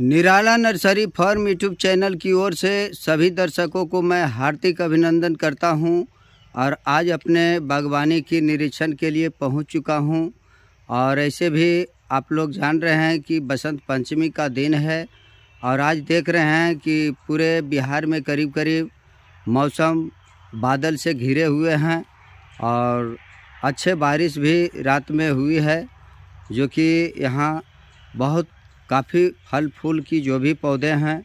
निराला nursery farm YouTube channel की ओर से सभी दर्शकों को मैं हार्दिक अभिनंदन करता हूं और आज अपने बागवानी की निरीक्षण के लिए पहुंच चुका हूं। और ऐसे भी आप लोग जान रहे हैं कि बसंत पंचमी का दिन है और आज देख रहे हैं कि पूरे बिहार में करीब करीब मौसम बादल से घिरे हुए हैं और अच्छे बारिश भी रात में हुई है, जो कि यहाँ बहुत काफ़ी फल फूल की जो भी पौधे हैं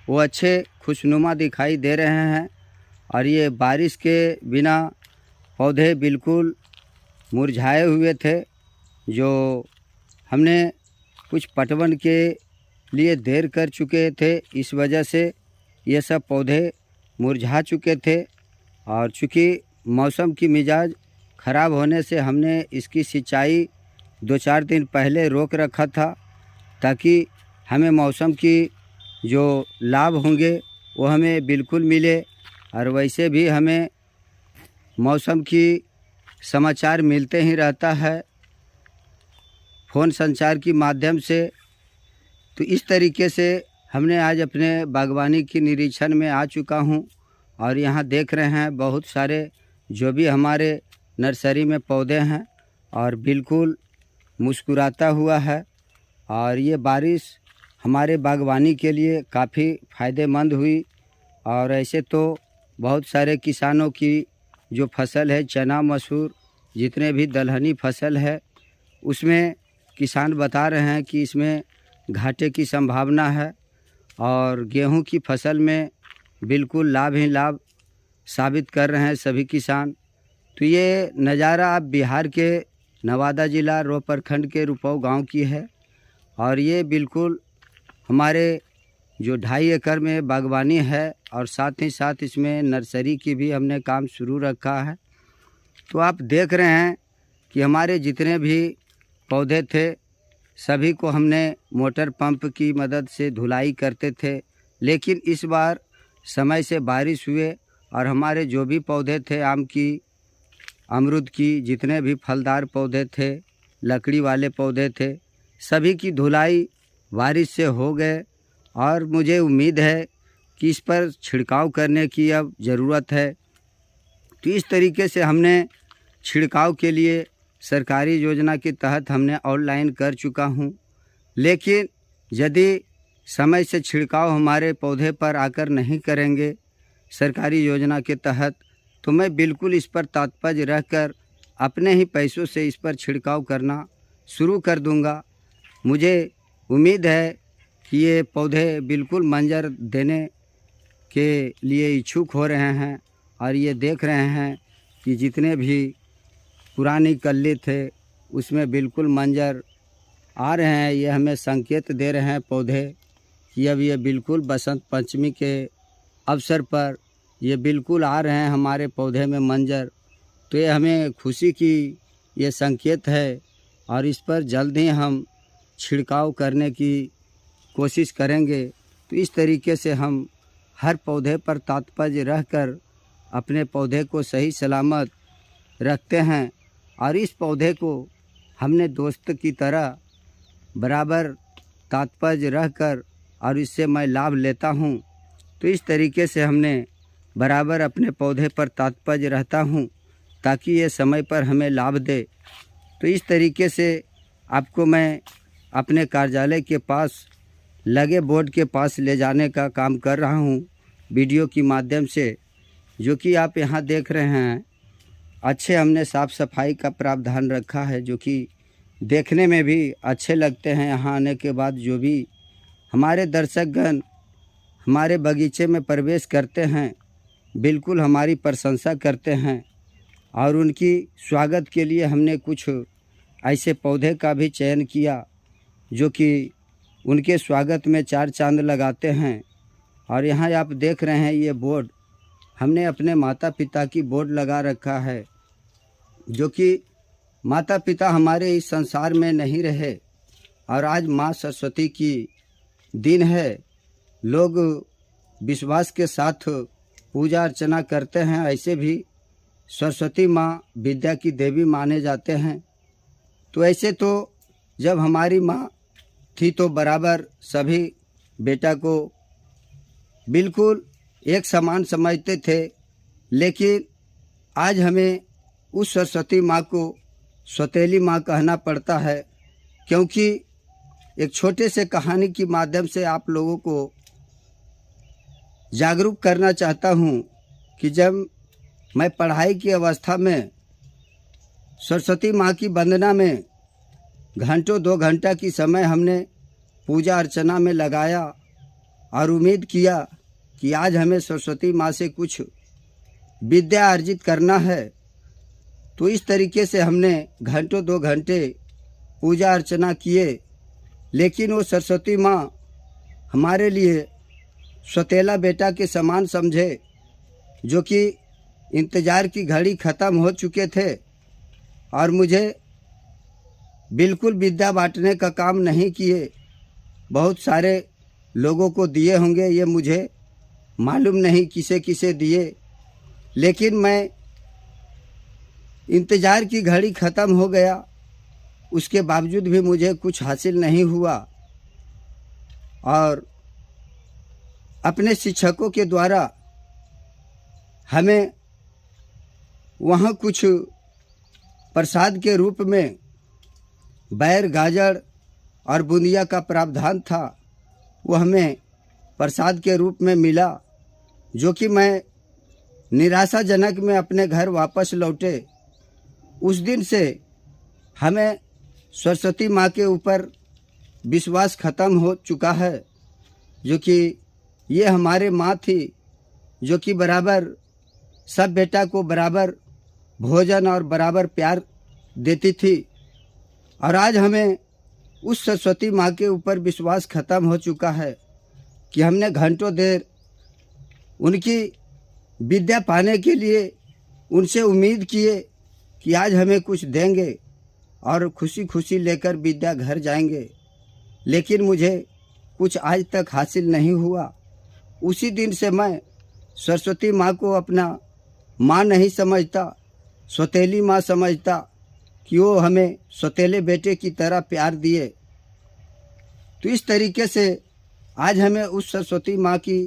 वो अच्छे खुशनुमा दिखाई दे रहे हैं। और ये बारिश के बिना पौधे बिल्कुल मुरझाए हुए थे, जो हमने कुछ पटवन के लिए देर कर चुके थे, इस वजह से ये सब पौधे मुरझा चुके थे। और चूँकि मौसम की मिजाज ख़राब होने से हमने इसकी सिंचाई 2-4 दिन पहले रोक रखा था, ताकि हमें मौसम की जो लाभ होंगे वो हमें बिल्कुल मिले। और वैसे भी हमें मौसम की समाचार मिलते ही रहता है फ़ोन संचार की माध्यम से। तो इस तरीके से हमने आज अपने बागवानी की निरीक्षण में आ चुका हूँ और यहाँ देख रहे हैं बहुत सारे जो भी हमारे नर्सरी में पौधे हैं और बिल्कुल मुस्कुराता हुआ है। और ये बारिश हमारे बागवानी के लिए काफ़ी फ़ायदेमंद हुई। और ऐसे तो बहुत सारे किसानों की जो फसल है, चना मसूर जितने भी दलहनी फसल है, उसमें किसान बता रहे हैं कि इसमें घाटे की संभावना है। और गेहूं की फसल में बिल्कुल लाभ ही लाभ साबित कर रहे हैं सभी किसान। तो ये नज़ारा आप बिहार के नवादा ज़िला रो प्रखंड के रुपौ गांव की है। और ये बिल्कुल हमारे जो 2.5 एकड़ में बागवानी है और साथ ही साथ इसमें नर्सरी की भी हमने काम शुरू रखा है। तो आप देख रहे हैं कि हमारे जितने भी पौधे थे सभी को हमने मोटर पंप की मदद से धुलाई करते थे, लेकिन इस बार समय से बारिश हुए और हमारे जो भी पौधे थे, आम की, अमरूद की, जितने भी फलदार पौधे थे, लकड़ी वाले पौधे थे, सभी की धुलाई बारिश से हो गए। और मुझे उम्मीद है कि इस पर छिड़काव करने की अब ज़रूरत है। तो इस तरीके से हमने छिड़काव के लिए सरकारी योजना के तहत हमने ऑनलाइन कर चुका हूँ। लेकिन यदि समय से छिड़काव हमारे पौधे पर आकर नहीं करेंगे सरकारी योजना के तहत, तो मैं बिल्कुल इस पर तत्पर रहकर अपने ही पैसों से इस पर छिड़काव करना शुरू कर दूँगा। मुझे उम्मीद है कि ये पौधे बिल्कुल मंजर देने के लिए इच्छुक हो रहे हैं। और ये देख रहे हैं कि जितने भी पुरानी कल्ली थे उसमें बिल्कुल मंजर आ रहे हैं। ये हमें संकेत दे रहे हैं पौधे कि अब ये बिल्कुल बसंत पंचमी के अवसर पर ये बिल्कुल आ रहे हैं हमारे पौधे में मंजर। तो ये हमें खुशी की ये संकेत है और इस पर जल्द ही हम छिड़काव करने की कोशिश करेंगे। तो इस तरीके से हम हर पौधे पर तत्पर रहकर अपने पौधे को सही सलामत रखते हैं। और इस पौधे को हमने दोस्त की तरह बराबर तत्पर रहकर और इससे मैं लाभ लेता हूँ। तो इस तरीके से हमने बराबर अपने पौधे पर तत्पर रहता हूँ ताकि ये समय पर हमें लाभ दे। तो इस तरीके से आपको मैं अपने कार्यालय के पास लगे बोर्ड के पास ले जाने का काम कर रहा हूँ वीडियो की माध्यम से, जो कि आप यहाँ देख रहे हैं। अच्छे हमने साफ़ सफाई का प्रावधान रखा है, जो कि देखने में भी अच्छे लगते हैं। यहाँ आने के बाद जो भी हमारे दर्शकगण हमारे बगीचे में प्रवेश करते हैं बिल्कुल हमारी प्रशंसा करते हैं। और उनकी स्वागत के लिए हमने कुछ ऐसे पौधे का भी चयन किया जो कि उनके स्वागत में 4 चांद लगाते हैं। और यहाँ आप देख रहे हैं ये बोर्ड हमने अपने माता पिता की बोर्ड लगा रखा है, जो कि माता पिता हमारे इस संसार में नहीं रहे और आज माँ सरस्वती की दिन है। लोग विश्वास के साथ पूजा अर्चना करते हैं। ऐसे भी सरस्वती माँ विद्या की देवी माने जाते हैं। तो ऐसे तो जब हमारी माँ थी तो बराबर सभी बेटा को बिल्कुल एक समान समझते थे, लेकिन आज हमें उस सरस्वती माँ को सौतेली माँ कहना पड़ता है, क्योंकि एक छोटे से कहानी के माध्यम से आप लोगों को जागरूक करना चाहता हूँ कि जब मैं पढ़ाई की अवस्था में सरस्वती माँ की वंदना में घंटों 2 घंटा की समय हमने पूजा अर्चना में लगाया और उम्मीद किया कि आज हमें सरस्वती माँ से कुछ विद्या अर्जित करना है, तो इस तरीके से हमने घंटों 2 घंटे पूजा अर्चना किए। लेकिन वो सरस्वती माँ हमारे लिए सौतेला बेटा के समान समझे, जो कि इंतज़ार की घड़ी ख़त्म हो चुके थे और मुझे बिल्कुल विद्या बांटने का काम नहीं किए। बहुत सारे लोगों को दिए होंगे, ये मुझे मालूम नहीं किसे किसे दिए, लेकिन मैं इंतज़ार की घड़ी ख़त्म हो गया, उसके बावजूद भी मुझे कुछ हासिल नहीं हुआ। और अपने शिक्षकों के द्वारा हमें वहाँ कुछ प्रसाद के रूप में बैर, गाजर और बूंदिया का प्रावधान था, वो हमें प्रसाद के रूप में मिला, जो कि मैं निराशाजनक में अपने घर वापस लौटे। उस दिन से हमें सरस्वती माँ के ऊपर विश्वास ख़त्म हो चुका है, जो कि ये हमारे माँ थी, जो कि बराबर सब बेटा को बराबर भोजन और बराबर प्यार देती थी। और आज हमें उस सरस्वती माँ के ऊपर विश्वास ख़त्म हो चुका है कि हमने घंटों देर उनकी विद्या पाने के लिए उनसे उम्मीद किए कि आज हमें कुछ देंगे और खुशी खुशी लेकर विद्या घर जाएंगे, लेकिन मुझे कुछ आज तक हासिल नहीं हुआ। उसी दिन से मैं सरस्वती माँ को अपना माँ नहीं समझता, सौतेली माँ समझता, कि वो हमें सौतेले बेटे की तरह प्यार दिए। तो इस तरीके से आज हमें उस सरस्वती माँ की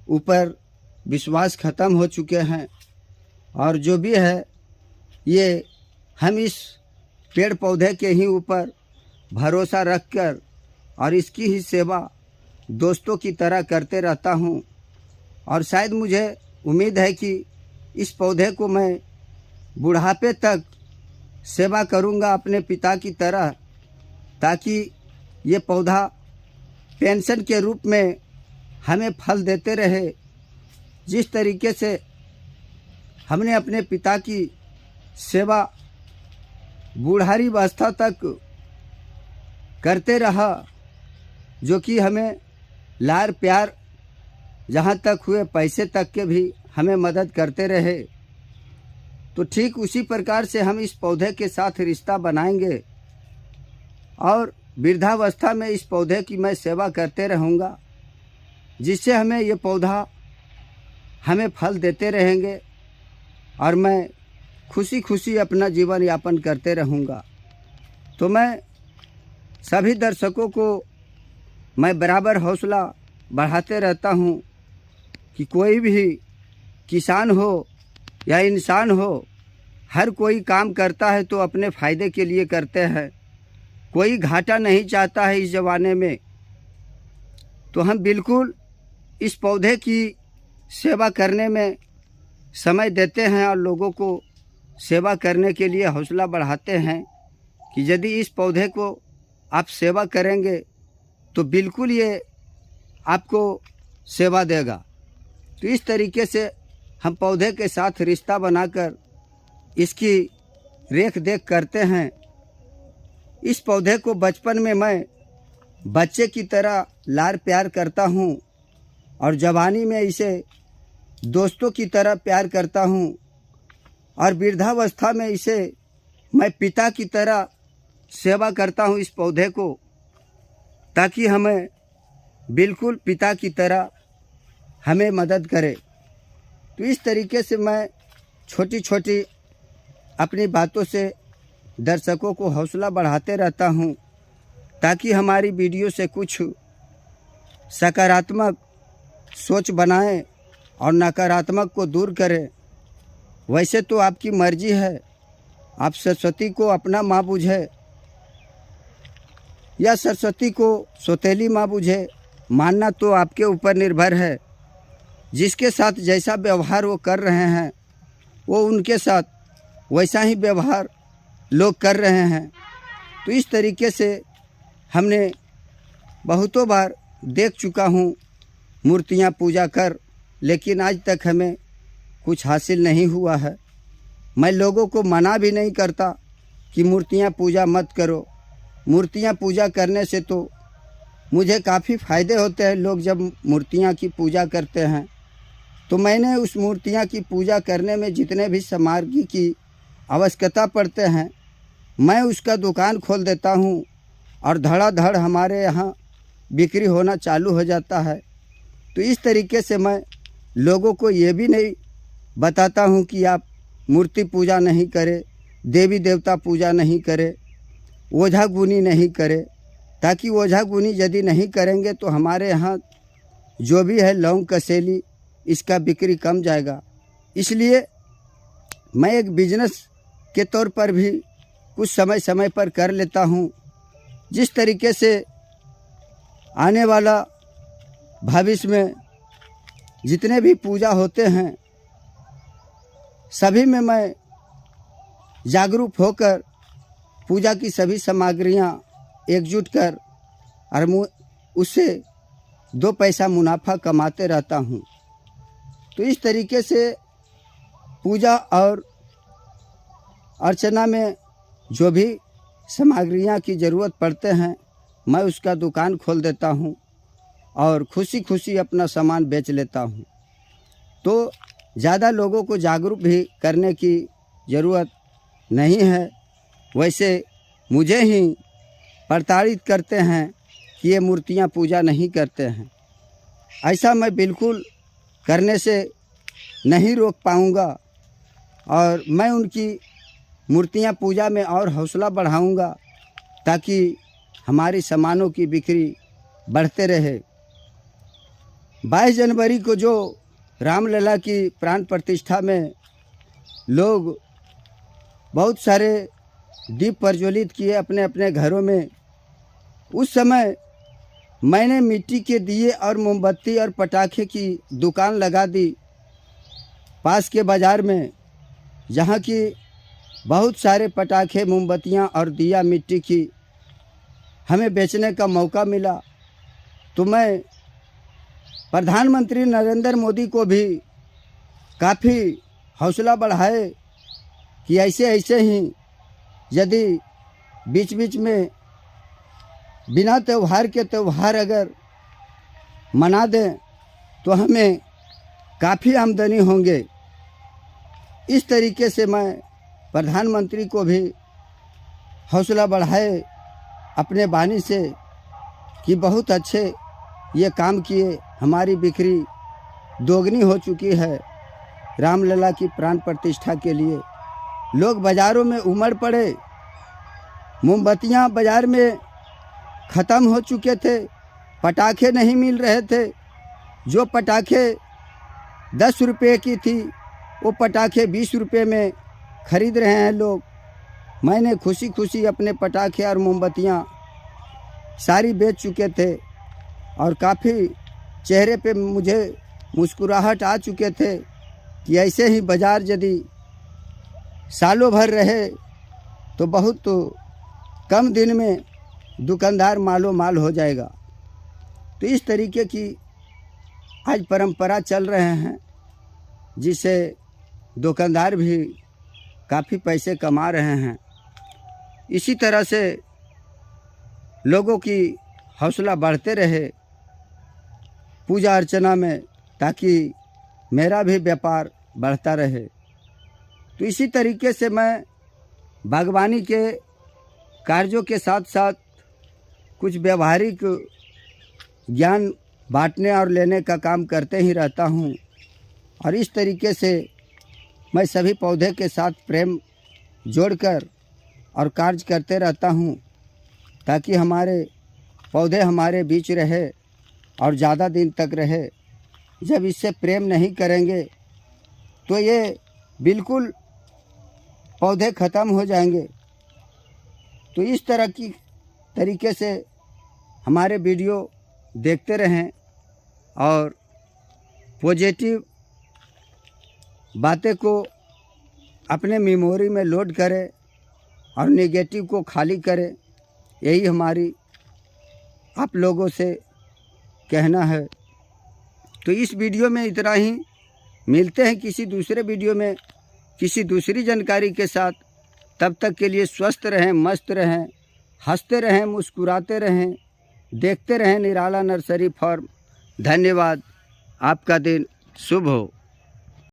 ऊपर विश्वास ख़त्म हो चुके हैं, और जो भी है ये हम इस पेड़ पौधे के ही ऊपर भरोसा रखकर और इसकी ही सेवा दोस्तों की तरह करते रहता हूँ। और शायद मुझे उम्मीद है कि इस पौधे को मैं बुढ़ापे तक सेवा करूँगा अपने पिता की तरह, ताकि ये पौधा पेंशन के रूप में हमें फल देते रहे। जिस तरीके से हमने अपने पिता की सेवा बूढ़ारी अवस्था तक करते रहा, जो कि हमें लार प्यार जहाँ तक हुए पैसे तक के भी हमें मदद करते रहे, तो ठीक उसी प्रकार से हम इस पौधे के साथ रिश्ता बनाएंगे और वृद्धावस्था में इस पौधे की मैं सेवा करते रहूँगा, जिससे हमें ये पौधा हमें फल देते रहेंगे और मैं खुशी खुशी अपना जीवन यापन करते रहूँगा। तो मैं सभी दर्शकों को मैं बराबर हौसला बढ़ाते रहता हूँ कि कोई भी किसान हो या इंसान हो, हर कोई काम करता है तो अपने फ़ायदे के लिए करते हैं, कोई घाटा नहीं चाहता है इस ज़माने में। तो हम बिल्कुल इस पौधे की सेवा करने में समय देते हैं और लोगों को सेवा करने के लिए हौसला बढ़ाते हैं कि यदि इस पौधे को आप सेवा करेंगे तो बिल्कुल ये आपको सेवा देगा। तो इस तरीके से हम पौधे के साथ रिश्ता बनाकर इसकी रेख देख करते हैं। इस पौधे को बचपन में मैं बच्चे की तरह लार प्यार करता हूँ और जवानी में इसे दोस्तों की तरह प्यार करता हूँ, और वृद्धावस्था में इसे मैं पिता की तरह सेवा करता हूँ इस पौधे को, ताकि हमें बिल्कुल पिता की तरह हमें मदद करे। तो इस तरीके से मैं छोटी छोटी अपनी बातों से दर्शकों को हौसला बढ़ाते रहता हूँ, ताकि हमारी वीडियो से कुछ सकारात्मक सोच बनाएं और नकारात्मक को दूर करें। वैसे तो आपकी मर्जी है, आप सरस्वती को अपना माँ बूझे या सरस्वती को सौतेली माँ बूझे, मानना तो आपके ऊपर निर्भर है। जिसके साथ जैसा व्यवहार वो कर रहे हैं, वो उनके साथ वैसा ही व्यवहार लोग कर रहे हैं। तो इस तरीके से हमने बहुतों बार देख चुका हूँ मूर्तियाँ पूजा कर, लेकिन आज तक हमें कुछ हासिल नहीं हुआ है। मैं लोगों को मना भी नहीं करता कि मूर्तियाँ पूजा मत करो। मूर्तियाँ पूजा करने से तो मुझे काफ़ी फ़ायदे होते हैं। लोग जब मूर्तियाँ की पूजा करते हैं तो मैंने उस मूर्तियाँ की पूजा करने में जितने भी सामग्री की आवश्यकता पड़ते हैं, मैं उसका दुकान खोल देता हूँ और धड़ाधड़ हमारे यहाँ बिक्री होना चालू हो जाता है। तो इस तरीके से मैं लोगों को ये भी नहीं बताता हूँ कि आप मूर्ति पूजा नहीं करें, देवी देवता पूजा नहीं करें, ओझा गुनी नहीं करें, ताकि ओझा गुनी यदि नहीं करेंगे तो हमारे यहाँ जो भी है लौंग कसेली, इसका बिक्री कम जाएगा। इसलिए मैं एक बिजनेस के तौर पर भी कुछ समय समय पर कर लेता हूँ। जिस तरीके से आने वाला भविष्य में जितने भी पूजा होते हैं, सभी में मैं जागरूक होकर पूजा की सभी सामग्रियाँ एकजुट कर और उससे 2 पैसा मुनाफा कमाते रहता हूँ। तो इस तरीके से पूजा और अर्चना में जो भी सामग्रियाँ की ज़रूरत पड़ते हैं, मैं उसका दुकान खोल देता हूँ और खुशी खुशी अपना सामान बेच लेता हूँ। तो ज़्यादा लोगों को जागरूक भी करने की ज़रूरत नहीं है। वैसे मुझे ही प्रताड़ित करते हैं कि ये मूर्तियाँ पूजा नहीं करते हैं। ऐसा मैं बिल्कुल करने से नहीं रोक पाऊँगा और मैं उनकी मूर्तियाँ पूजा में और हौसला बढ़ाऊँगा ताकि हमारी सामानों की बिक्री बढ़ते रहे। 22 जनवरी को जो रामलला की प्राण प्रतिष्ठा में लोग बहुत सारे दीप प्रज्वलित किए अपने अपने घरों में, उस समय मैंने मिट्टी के दिए और मोमबत्ती और पटाखे की दुकान लगा दी पास के बाज़ार में, जहाँ की बहुत सारे पटाखे, मोमबत्तियाँ और दिया मिट्टी की हमें बेचने का मौका मिला। तो मैं प्रधानमंत्री नरेंद्र मोदी को भी काफ़ी हौसला बढ़ाए कि ऐसे ऐसे ही यदि बीच बीच में बिना त्यौहार के त्यौहार अगर मना दें तो हमें काफ़ी आमदनी होंगे। इस तरीके से मैं प्रधानमंत्री को भी हौसला बढ़ाए अपने वाणी से कि बहुत अच्छे ये काम किए, हमारी बिक्री दोगुनी हो चुकी है रामलला की प्राण प्रतिष्ठा के लिए। लोग बाज़ारों में उमड़ पड़े, मोमबत्तियाँ बाज़ार में ख़त्म हो चुके थे, पटाखे नहीं मिल रहे थे। जो पटाखे 10 रुपये की थी वो पटाखे 20 रुपये में ख़रीद रहे हैं लोग। मैंने खुशी खुशी अपने पटाखे और मोमबत्तियाँ सारी बेच चुके थे और काफ़ी चेहरे पे मुझे मुस्कुराहट आ चुके थे कि ऐसे ही बाज़ार यदि सालों भर रहे तो बहुत कम दिन में दुकानदार मालो माल हो जाएगा। तो इस तरीके की आज परंपरा चल रहे हैं, जिससे दुकानदार भी काफ़ी पैसे कमा रहे हैं। इसी तरह से लोगों की हौसला बढ़ते रहे पूजा अर्चना में, ताकि मेरा भी व्यापार बढ़ता रहे। तो इसी तरीके से मैं बागवानी के कार्यों के साथ साथ कुछ व्यवहारिक ज्ञान बांटने और लेने का काम करते ही रहता हूँ। और इस तरीके से मैं सभी पौधे के साथ प्रेम जोड़कर और कार्य करते रहता हूँ, ताकि हमारे पौधे हमारे बीच रहे और ज़्यादा दिन तक रहे। जब इससे प्रेम नहीं करेंगे तो ये बिल्कुल पौधे ख़त्म हो जाएंगे। तो इस तरह की तरीके से हमारे वीडियो देखते रहें और पॉजिटिव बातें को अपने मेमोरी में लोड करें और नेगेटिव को खाली करें। यही हमारी आप लोगों से कहना है। तो इस वीडियो में इतना ही। मिलते हैं किसी दूसरे वीडियो में किसी दूसरी जानकारी के साथ। तब तक के लिए स्वस्थ रहें, मस्त रहें, हंसते रहें, मुस्कुराते रहें, देखते रहें निराला नर्सरी फार्म। धन्यवाद। आपका दिन शुभ हो।